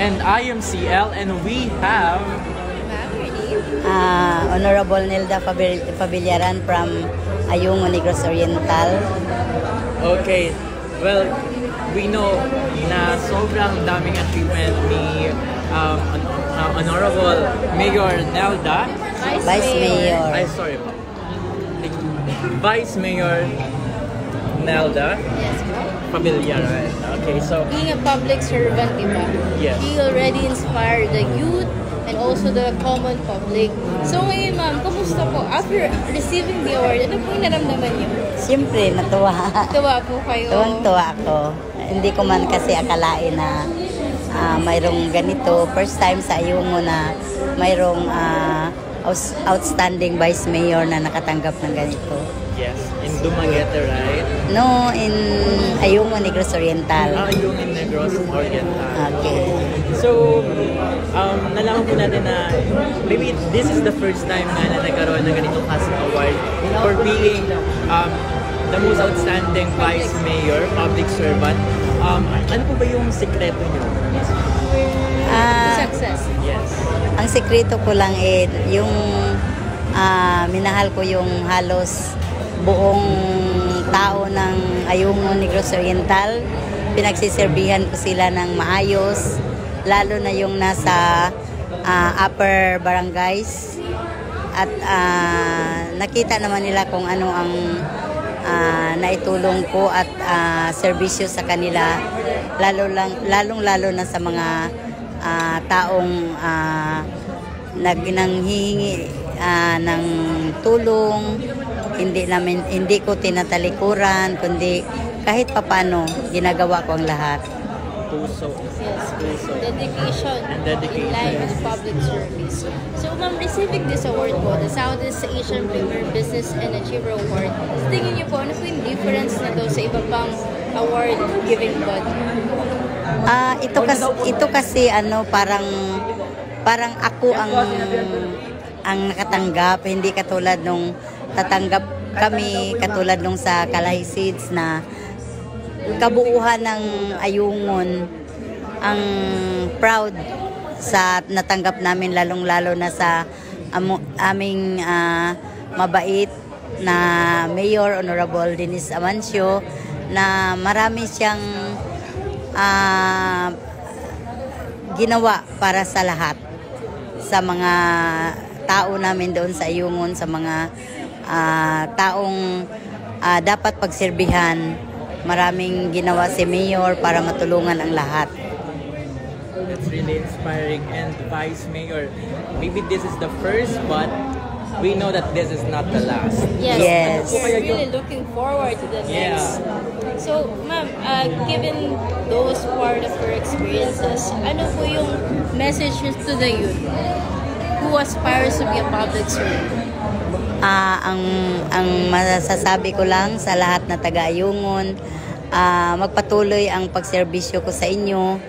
And I am CL, and we have... Honorable Nelda Pabillaran from Ayungin, Negros Oriental. Okay, well, we know na sobrang daming achievement ni Honorable Mayor Nelda. Vice Mayor. Ay, sorry po. Vice Mayor Nelda. Yes, Pabillaran. Okay, so... being a public servant, diba? Yes. He already inspired the youth and also the common public. So ngayon, ma'am, kamusta po? After receiving the award, ano po yung naramdaman niyo? Siyempre, natuwa. Tuwa po kayo. Tuwang-tuwa ako. Hindi ko man kasi akalain na mayroong ganito. First time sa Ayungin na mayroong outstanding Vice Mayor na nakatanggap ng ganito. Yes, in Dumaguete, right? No, in Ayungin, Negros Oriental. Ayungin, Negros Oriental. Okay. So, nalaman po natin na maybe this is the first time na nagkaroon ng ganitong klaseng award for being the most outstanding Vice Mayor, public servant. Ano po ba yung sekreto niyo? Success. Yes. Ang sekreto ko lang yung minahal ko yung halos buong tao ng Ayungin, Negros Oriental. Pinagsiserbihan ko sila ng maayos, lalo na yung nasa upper barangays. At nakita naman nila kung ano ang naitulong ko at serbisyo sa kanila, lalong-lalo na sa mga taong nanghihingi ng tulong. Hindi ko tinatalikuran, kundi kahit papano ginagawa ko ang lahat. Puso. Yes, Puso. dedication. And dedication. In line with public service. So, ma'am, receiving this award po, the Southeast Asian Premier Business and Achiever Award, tingin niyo po, ano po yung difference na daw sa iba pang award-giving body? Ito kasi parang ako ang nakatanggap, hindi katulad nung tatanggap kami katulad nung sa Kalahi Seeds na kabuuhan ng Ayungin ang proud sa natanggap namin, lalong-lalo na sa aming mabait na Mayor Honorable Dennis Amancio, na marami siyang ginawa para sa lahat, sa mga tao namin doon sa Ayungin, sa mga taong dapat pagserbihan. Maraming ginawa si Mayor para matulungan ang lahat. It's really inspiring. And Vice Mayor, maybe this is the first, but we know that this is not the last. Yes. We're really looking forward to the next. So, ma'am, given those part of your experiences, ano po yung messages to the youth who aspires to be a public servant? Ang masasabi ko lang sa lahat na taga-Ayungin, magpatuloy ang pagserbisyo ko sa inyo.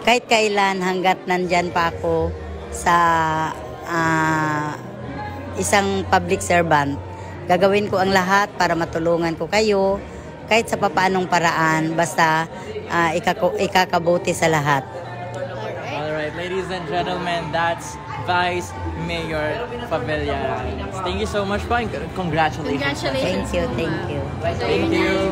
Kahit kailan, hanggat nandyan pa ako sa isang public servant, gagawin ko ang lahat para matulungan ko kayo kahit sa papaanong paraan, basta ikakabuti sa lahat. Alright, ladies and gentlemen, that's Vice Mayor Pabillaran. Thank you so much, pa. Congratulations. Congratulations. Thank you. Thank you.